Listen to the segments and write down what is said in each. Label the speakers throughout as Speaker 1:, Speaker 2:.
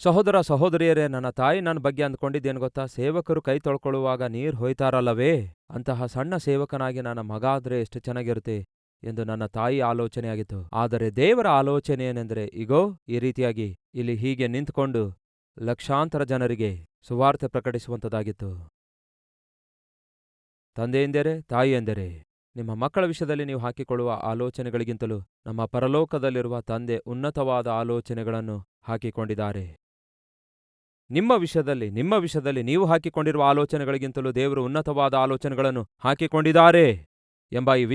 Speaker 1: ಸಹೋದರ ಸಹೋದರಿಯರೇ, ನನ್ನ ತಾಯಿ ನನ್ನ ಬಗ್ಗೆ ಅಂದ್ಕೊಂಡಿದ್ದೇನು ಗೊತ್ತಾ? ಸೇವಕರು ಕೈ ತೊಳ್ಕೊಳ್ಳುವಾಗ ನೀರು ಹೊಯ್ತಾರಲ್ಲವೇ, ಅಂತಹ ಸಣ್ಣ ಸೇವಕನಾಗಿ ನನ್ನ ಮಗ ಆದ್ರೆ ಎಷ್ಟು ಚೆನ್ನಾಗಿರುತ್ತೆ ಎಂದು ನನ್ನ ತಾಯಿ ಆಲೋಚನೆಯಾಗಿತ್ತು. ಆದರೆ ದೇವರ ಆಲೋಚನೆ ಏನೆಂದರೆ, ಇಗೋ ಈ ರೀತಿಯಾಗಿ ಇಲ್ಲಿ ಹೀಗೆ ನಿಂತ್ಕೊಂಡು ಲಕ್ಷಾಂತರ ಜನರಿಗೆ ಸುವಾರ್ತೆ ಪ್ರಕಟಿಸುವಂಥದ್ದಾಗಿತ್ತು. ತಂದೆಯೆಂದರೆ, ತಾಯಿಯೆಂದರೆ, ನಿಮ್ಮ ಮಕ್ಕಳ ವಿಷಯದಲ್ಲಿ ನೀವು ಹಾಕಿಕೊಳ್ಳುವ ಆಲೋಚನೆಗಳಿಗಿಂತಲೂ ನಮ್ಮ ಪರಲೋಕದಲ್ಲಿರುವ ತಂದೆ ಉನ್ನತವಾದ ಆಲೋಚನೆಗಳನ್ನು ಹಾಕಿಕೊಂಡಿದ್ದಾರೆ. ನಿಮ್ಮ ವಿಷಯದಲ್ಲಿ ನೀವು ಹಾಕಿಕೊಂಡಿರುವ ಆಲೋಚನೆಗಳಿಗಿಂತಲೂ ದೇವರು ಉನ್ನತವಾದ ಆಲೋಚನೆಗಳನ್ನು ಹಾಕಿಕೊಂಡಿದ್ದಾರೆ ಎಂಬ ಈ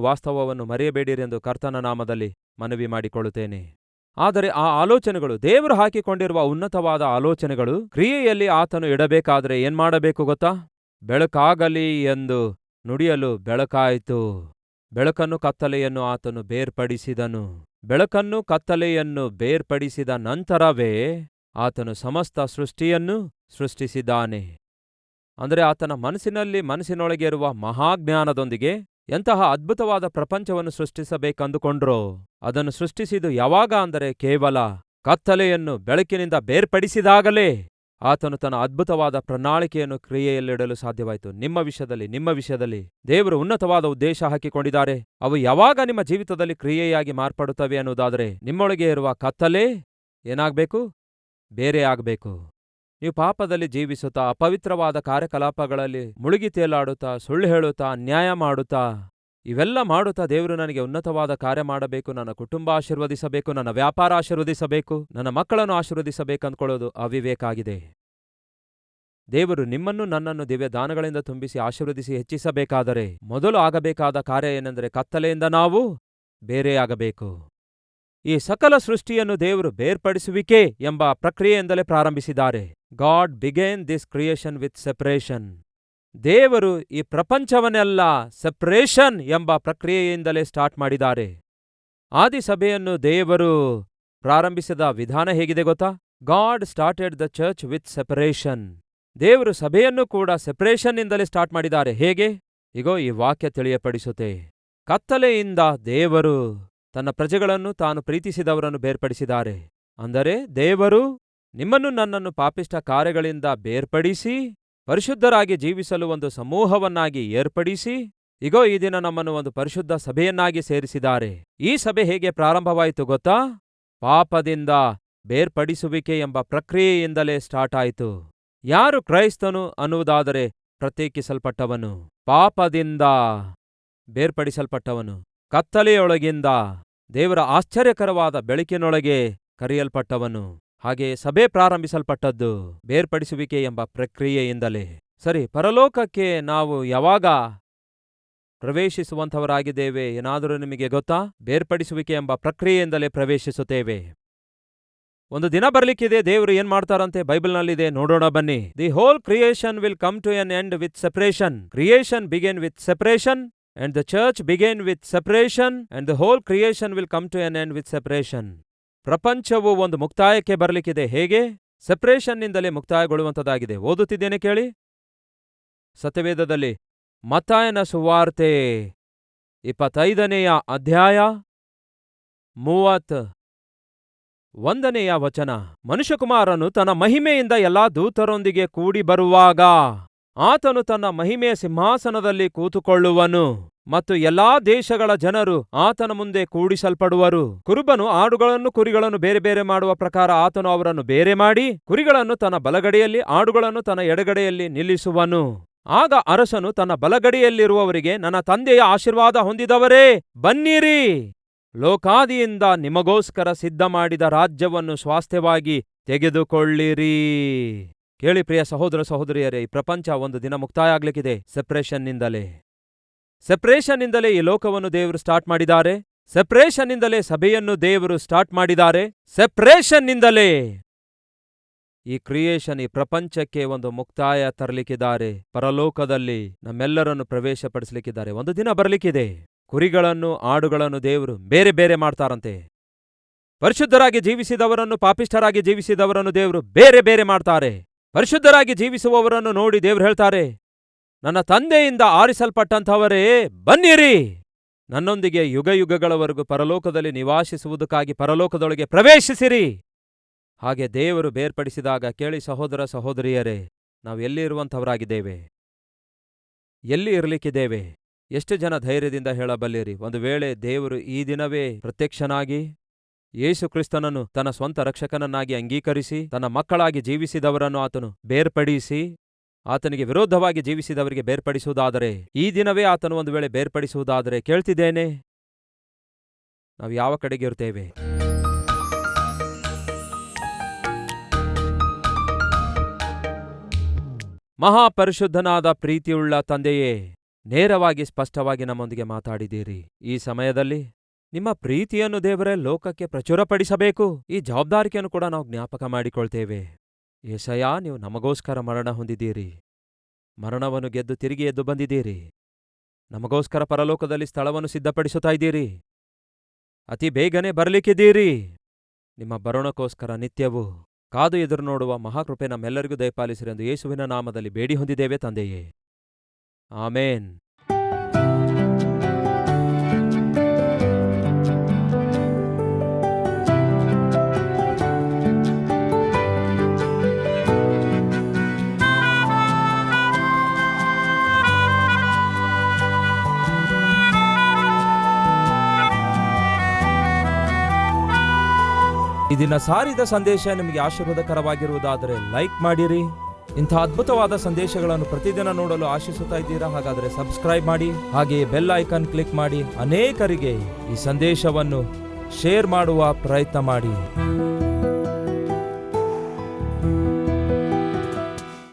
Speaker 1: ವಾಸ್ತವವನ್ನು ಮರೆಯಬೇಡಿರೆಂದು ಕರ್ತನ ನಾಮದಲ್ಲಿ ಮನವಿ ಮಾಡಿಕೊಳ್ಳುತ್ತೇನೆ. ಆದರೆ ಆ ಆಲೋಚನೆಗಳು, ದೇವರು ಹಾಕಿಕೊಂಡಿರುವ ಉನ್ನತವಾದ ಆಲೋಚನೆಗಳು, ಕ್ರಿಯೆಯಲ್ಲಿ ಆತನು ಇಡಬೇಕಾದ್ರೆ ಏನ್ಮಾಡಬೇಕು ಗೊತ್ತಾ? ಬೆಳಕಾಗಲಿ ಎಂದು ನುಡಿಯಲು ಬೆಳಕಾಯಿತು. ಬೆಳಕನ್ನು ಕತ್ತಲೆಯನ್ನು ಆತನು ಬೇರ್ಪಡಿಸಿದನು. ಬೆಳಕನ್ನು ಕತ್ತಲೆಯನ್ನು ಬೇರ್ಪಡಿಸಿದ ನಂತರವೇ ಆತನು ಸಮಸ್ತ ಸೃಷ್ಟಿಯನ್ನು ಸೃಷ್ಟಿಸಿದ್ದಾನೆ. ಅಂದರೆ ಆತನ ಮನಸ್ಸಿನೊಳಗೆ ಇರುವ ಮಹಾಜ್ಞಾನದೊಂದಿಗೆ ಎಂತಹ ಅದ್ಭುತವಾದ ಪ್ರಪಂಚವನ್ನು ಸೃಷ್ಟಿಸಬೇಕಂದುಕೊಂಡ್ರೋ ಅದನ್ನು ಸೃಷ್ಟಿಸಿದು ಯಾವಾಗ ಅಂದರೆ ಕೇವಲ ಕತ್ತಲೆಯನ್ನು ಬೆಳಕಿನಿಂದ ಬೇರ್ಪಡಿಸಿದಾಗಲೇ ಆತನು ತನ್ನ ಅದ್ಭುತವಾದ ಪ್ರಣಾಳಿಕೆಯನ್ನು ಕ್ರಿಯೆಯಲ್ಲಿಡಲು ಸಾಧ್ಯವಾಯಿತು. ನಿಮ್ಮ ವಿಷಯದಲ್ಲಿ ದೇವರು ಉನ್ನತವಾದ ಉದ್ದೇಶ ಹಾಕಿಕೊಂಡಿದ್ದಾರೆ. ಅವು ಯಾವಾಗ ನಿಮ್ಮ ಜೀವಿತದಲ್ಲಿ ಕ್ರಿಯೆಯಾಗಿ ಮಾರ್ಪಡುತ್ತವೆ ಅನ್ನುವುದಾದರೆ, ನಿಮ್ಮೊಳಗೆ ಇರುವ ಕತ್ತಲೆ ಏನಾಗಬೇಕು? ಬೇರೆ ಆಗಬೇಕು. ನೀವು ಪಾಪದಲ್ಲಿ ಜೀವಿಸುತ್ತಾ, ಅಪವಿತ್ರವಾದ ಕಾರ್ಯಕಲಾಪಗಳಲ್ಲಿ ಮುಳುಗಿ ತೇಲಾಡುತ್ತಾ, ಸುಳ್ಳು ಹೇಳುತ್ತಾ, ಅನ್ಯಾಯ ಮಾಡುತ್ತಾ, ಇವೆಲ್ಲ ಮಾಡುತ್ತಾ ದೇವರು ನನಗೆ ಉನ್ನತವಾದ ಕಾರ್ಯ ಮಾಡಬೇಕು, ನನ್ನ ಕುಟುಂಬ ಆಶೀರ್ವದಿಸಬೇಕು, ನನ್ನ ವ್ಯಾಪಾರ ಆಶೀರ್ವದಿಸಬೇಕು, ನನ್ನ ಮಕ್ಕಳನ್ನು ಆಶೀರ್ವದಿಸಬೇಕಂದ್ಕೊಳ್ಳೋದು ಅವಿವೇಕ ಆಗಿದೆ. ದೇವರು ನಿಮ್ಮನ್ನು ನನ್ನನ್ನು ದಿವ್ಯ ದಾನಗಳಿಂದ ತುಂಬಿಸಿ ಆಶೀರ್ವದಿಸಿ ಹೆಚ್ಚಿಸಬೇಕಾದರೆ ಮೊದಲು ಆಗಬೇಕಾದ ಕಾರ್ಯ ಏನೆಂದರೆ, ಕತ್ತಲೆಯಿಂದ ನಾವು ಬೇರೆಯಾಗಬೇಕು. ಈ ಸಕಲ ಸೃಷ್ಟಿಯನ್ನು ದೇವರು ಬೇರ್ಪಡಿಸುವಿಕೆ ಎಂಬ ಪ್ರಕ್ರಿಯೆಯಿಂದಲೇ ಪ್ರಾರಂಭಿಸಿದ್ದಾರೆ. God began this creation with separation. ದೇವರು ಈ ಪ್ರಪಂಚವನ್ನೆಲ್ಲ ಸೆಪರೇಷನ್ ಎಂಬ ಪ್ರಕ್ರಿಯೆಯಿಂದಲೇ ಸ್ಟಾರ್ಟ್ ಮಾಡಿದ್ದಾರೆ. ಆದಿಸಭೆಯನ್ನು ದೇವರು ಪ್ರಾರಂಭಿಸಿದ ವಿಧಾನ ಹೇಗಿದೆ ಗೊತ್ತಾ? God started the church with separation. ದೇವರು ಸಭೆಯನ್ನು ಕೂಡ ಸೆಪರೇಷನ್ನಿಂದಲೇ ಸ್ಟಾರ್ಟ್ ಮಾಡಿದ್ದಾರೆ. ಹೇಗೆ? ಇಗೋ ಈ ವಾಕ್ಯ ತಿಳಿಯಪಡಿಸುತ್ತೆ. ಕತ್ತಲೆಯಿಂದ ದೇವರು ತನ್ನ ಪ್ರಜೆಗಳನ್ನು, ತಾನು ಪ್ರೀತಿಸಿದವರನ್ನು ಬೇರ್ಪಡಿಸಿದ್ದಾರೆ. ಅಂದರೆ ದೇವರು ನಿಮ್ಮನ್ನು ನನ್ನನ್ನು ಪಾಪಿಷ್ಟ ಕಾರ್ಯಗಳಿಂದ ಬೇರ್ಪಡಿಸಿ ಪರಿಶುದ್ಧರಾಗಿ ಜೀವಿಸಲು ಒಂದು ಸಮೂಹವನ್ನಾಗಿ ಏರ್ಪಡಿಸಿ, ಇಗೋ ಈ ದಿನ ನಮ್ಮನ್ನು ಒಂದು ಪರಿಶುದ್ಧ ಸಭೆಯನ್ನಾಗಿ ಸೇರಿಸಿದ್ದಾರೆ. ಈ ಸಭೆ ಹೇಗೆ ಪ್ರಾರಂಭವಾಯಿತು ಗೊತ್ತಾ? ಪಾಪದಿಂದ ಬೇರ್ಪಡಿಸುವಿಕೆ ಎಂಬ ಪ್ರಕ್ರಿಯೆಯಿಂದಲೇ ಸ್ಟಾರ್ಟ್ ಆಯಿತು. ಯಾರು ಕ್ರೈಸ್ತನು ಅನ್ನುವುದಾದರೆ ಪ್ರತ್ಯೇಕಿಸಲ್ಪಟ್ಟವನು, ಪಾಪದಿಂದ ಬೇರ್ಪಡಿಸಲ್ಪಟ್ಟವನು, ಕತ್ತಲೆಯೊಳಗಿಂದ ದೇವರ ಆಶ್ಚರ್ಯಕರವಾದ ಬೆಳಕಿನೊಳಗೆ ಕರೆಯಲ್ಪಟ್ಟವನು. ಹಾಗೆಯೇ ಸಭೆ ಪ್ರಾರಂಭಿಸಲ್ಪಟ್ಟದ್ದು ಬೇರ್ಪಡಿಸುವಿಕೆ ಎಂಬ ಪ್ರಕ್ರಿಯೆಯಿಂದಲೇ. ಸರಿ, ಪರಲೋಕಕ್ಕೆ ನಾವು ಯಾವಾಗ ಪ್ರವೇಶಿಸುವಂಥವರಾಗಿದ್ದೇವೆ ಏನಾದರೂ ನಿಮಗೆ ಗೊತ್ತಾ? ಬೇರ್ಪಡಿಸುವಿಕೆ ಎಂಬ ಪ್ರಕ್ರಿಯೆಯಿಂದಲೇ ಪ್ರವೇಶಿಸುತ್ತೇವೆ. ಒಂದು ದಿನ ಬರ್ಲಿಕ್ಕಿದೆ, ದೇವರು ಏನ್ ಮಾಡ್ತಾರಂತೆ ಬೈಬಲ್ನಲ್ಲಿದೆ, ನೋಡೋಣ ಬನ್ನಿ. The whole creation will come to an end with separation. Creation began with separation and the church began with separation and the whole creation will come to an end with separation. ಪ್ರಪಂಚವು ಒಂದು ಮುಕ್ತಾಯಕ್ಕೆ ಬರಲಿಕ್ಕಿದೆ. ಹೇಗೆ? ಸೆಪರೇಷನ್ನಿಂದಲೇ ಮುಕ್ತಾಯಗೊಳ್ಳುವಂಥದ್ದಾಗಿದೆ. ಓದುತ್ತಿದ್ದೇನೆ ಕೇಳಿ. ಸತ್ಯವೇದದಲ್ಲಿ ಮತ್ತಾಯನ ಸುವಾರ್ತೆ 25ನೇ ಅಧ್ಯಾಯ 31ನೇ ವಚನ. ಮನುಷ್ಯಕುಮಾರನು ತನ್ನ ಮಹಿಮೆಯಿಂದ ಎಲ್ಲಾ ದೂತರೊಂದಿಗೆ ಕೂಡಿ ಬರುವಾಗ ಆತನು ತನ್ನ ಮಹಿಮೆಯ ಸಿಂಹಾಸನದಲ್ಲಿ ಕೂತುಕೊಳ್ಳುವನು ಮತ್ತು ಎಲ್ಲಾ ದೇಶಗಳ ಜನರು ಆತನ ಮುಂದೆ ಕೂಡಿಸಲ್ಪಡುವರು. ಕುರುಬನು ಆಡುಗಳನ್ನು ಕುರಿಗಳನ್ನು ಬೇರೆ ಬೇರೆ ಮಾಡುವ ಪ್ರಕಾರ ಆತನು ಅವರನ್ನು ಬೇರೆ ಮಾಡಿ ಕುರಿಗಳನ್ನು ತನ್ನ ಬಲಗಡೆಯಲ್ಲಿ, ಆಡುಗಳನ್ನು ತನ್ನ ಎಡಗಡೆಯಲ್ಲಿ ನಿಲ್ಲಿಸುವನು. ಆಗ ಅರಸನು ತನ್ನ ಬಲಗಡೆಯಲ್ಲಿರುವವರಿಗೆ, ನನ್ನ ತಂದೆಯ ಆಶೀರ್ವಾದ ಹೊಂದಿದವರೇ ಬನ್ನಿರಿ, ಲೋಕಾದಿಯಿಂದ ನಿಮಗೋಸ್ಕರ ಸಿದ್ಧ ಮಾಡಿದ ರಾಜ್ಯವನ್ನು ಸ್ವಾಸ್ಥ್ಯವಾಗಿ ತೆಗೆದುಕೊಳ್ಳಿರಿ. ಕೇಳಿ ಪ್ರಿಯ ಸಹೋದರ ಸಹೋದರಿಯರೇ, ಈ ಪ್ರಪಂಚ ಒಂದು ದಿನ ಮುಕ್ತಾಯ ಆಗ್ಲಿಕ್ಕಿದೆ. ಸೆಪರೇಷನ್ನಿಂದಲೇ ಈ ಲೋಕವನ್ನು ದೇವರು ಸ್ಟಾರ್ಟ್ ಮಾಡಿದ್ದಾರೆ. ಸೆಪರೇಷನ್ನಿಂದಲೇ ಸಭೆಯನ್ನು ದೇವರು ಸ್ಟಾರ್ಟ್ ಮಾಡಿದ್ದಾರೆ. ಸೆಪರೇಷನ್ನಿಂದಲೇ ಈ ಕ್ರಿಯೇಷನ್, ಈ ಪ್ರಪಂಚಕ್ಕೆ ಒಂದು ಮುಕ್ತಾಯ ತರಲಿಕ್ಕಿದ್ದಾರೆ. ಪರಲೋಕದಲ್ಲಿ ನಮ್ಮೆಲ್ಲರನ್ನು ಪ್ರವೇಶ ಪಡಿಸಲಿಕ್ಕಿದ್ದಾರೆ. ಒಂದು ದಿನ ಬರಲಿಕ್ಕಿದೆ, ಕುರಿಗಳನ್ನು ಆಡುಗಳನ್ನು ದೇವರು ಬೇರೆ ಬೇರೆ ಮಾಡ್ತಾರಂತೆ. ಪರಿಶುದ್ಧರಾಗಿ ಜೀವಿಸಿದವರನ್ನು, ಪಾಪಿಷ್ಠರಾಗಿ ಜೀವಿಸಿದವರನ್ನು ದೇವರು ಬೇರೆ ಬೇರೆ ಮಾಡ್ತಾರೆ. ಪರಿಶುದ್ಧರಾಗಿ ಜೀವಿಸುವವರನ್ನು ನೋಡಿ ದೇವರು ಹೇಳ್ತಾರೆ, ನನ್ನ ತಂದೆಯಿಂದ ಆರಿಸಲ್ಪಟ್ಟಂಥವರೇ ಬನ್ನಿರಿ, ನನ್ನೊಂದಿಗೆ ಯುಗಯುಗಗಳವರೆಗೂ ಪರಲೋಕದಲ್ಲಿ ನಿವಾಸಿಸುವುದಕ್ಕಾಗಿ ಪರಲೋಕದೊಳಗೆ ಪ್ರವೇಶಿಸಿರಿ. ಹಾಗೆ ದೇವರು ಬೇರ್ಪಡಿಸಿದಾಗ ಕೇಳಿ ಸಹೋದರ ಸಹೋದರಿಯರೇ, ನಾವು ಎಲ್ಲಿರುವಂಥವರಾಗಿದ್ದೇವೆ? ಎಲ್ಲಿ ಇರಲಿಕ್ಕಿದ್ದೇವೆ? ಎಷ್ಟು ಜನ ಧೈರ್ಯದಿಂದ ಹೇಳಬಲ್ಲಿರಿ, ಒಂದು ವೇಳೆ ದೇವರು ಈ ದಿನವೇ ಪ್ರತ್ಯಕ್ಷನಾಗಿ ಯೇಸು ಕ್ರಿಸ್ತನನ್ನು ತನ್ನ ಸ್ವಂತ ರಕ್ಷಕನನ್ನಾಗಿ ಅಂಗೀಕರಿಸಿ ತನ್ನ ಮಕ್ಕಳಾಗಿ ಜೀವಿಸಿದವರನ್ನು ಆತನು ಬೇರ್ಪಡಿಸಿ ಆತನಿಗೆ ವಿರೋಧವಾಗಿ ಜೀವಿಸಿದವರಿಗೆ ಬೇರ್ಪಡಿಸುವುದಾದರೆ, ಈ ದಿನವೇ ಆತನು ಒಂದು ವೇಳೆ ಬೇರ್ಪಡಿಸುವುದಾದರೆ ಕೇಳ್ತಿದ್ದೇನೆ, ನಾವು ಯಾವ ಕಡೆಗೆ ಇರ್ತೇವೆ? ಮಹಾಪರಿಶುದ್ಧನಾದ ಪ್ರೀತಿಯುಳ್ಳ ತಂದೆಯೇ, ನೇರವಾಗಿ ಸ್ಪಷ್ಟವಾಗಿ ನಮ್ಮೊಂದಿಗೆ ಮಾತಾಡಿದ್ದೀರಿ. ಈ ಸಮಯದಲ್ಲಿ ನಿಮ್ಮ ಪ್ರೀತಿಯನ್ನು ದೇವರೇ ಲೋಕಕ್ಕೆ ಪ್ರಚುರಪಡಿಸಬೇಕು, ಈ ಜವಾಬ್ದಾರಿಕೆಯನ್ನು ಕೂಡ ನಾವು ಜ್ಞಾಪಕ ಮಾಡಿಕೊಳ್ತೇವೆ. ಯೆಶಯ್ಯ, ನೀವು ನಮಗೋಸ್ಕರ ಮರಣ ಹೊಂದಿದ್ದೀರಿ, ಮರಣವನ್ನು ಗೆದ್ದು ತಿರುಗಿ ಎದ್ದು ಬಂದಿದ್ದೀರಿ, ನಮಗೋಸ್ಕರ ಪರಲೋಕದಲ್ಲಿ ಸ್ಥಳವನ್ನು ಸಿದ್ಧಪಡಿಸುತ್ತಾ ಇದ್ದೀರಿ, ಅತಿ ಬೇಗನೆ ಬರಲಿಕ್ಕಿದ್ದೀರಿ. ನಿಮ್ಮ ಬರೋಣಕ್ಕೋಸ್ಕರ ನಿತ್ಯವೂ ಕಾದು ಎದುರು ನೋಡುವ ಮಹಾಕೃಪೆ ನಮ್ಮೆಲ್ಲರಿಗೂ ದಯಪಾಲಿಸಿರೆಂದು ಯೇಸುವಿನ ನಾಮದಲ್ಲಿ ಬೇಡಿ ಹೊಂದಿದ್ದೇವೆ ತಂದೆಯೇ, ಆಮೇನ್. ಈ ದಿನ ಸಾರಿದ ಸಂದೇಶ ನಿಮಗೆ ಆಶೀರ್ವಾದಕರವಾಗಿರುವುದಾದರೆ ಲೈಕ್ ಮಾಡಿರಿ. ಇಂಥ ಅದ್ಭುತವಾದ ಸಂದೇಶಗಳನ್ನು ಪ್ರತಿದಿನ ನೋಡಲು ಆಶಿಸುತ್ತಾ ಇದ್ದೀರಾ? ಹಾಗಾದರೆ ಸಬ್ಸ್ಕ್ರೈಬ್ ಮಾಡಿ, ಹಾಗೆಯೇ ಬೆಲ್ ಐಕಾನ್ ಕ್ಲಿಕ್ ಮಾಡಿ ಅನೇಕರಿಗೆ ಈ ಸಂದೇಶವನ್ನು ಶೇರ್ ಮಾಡುವ ಪ್ರಯತ್ನ ಮಾಡಿ.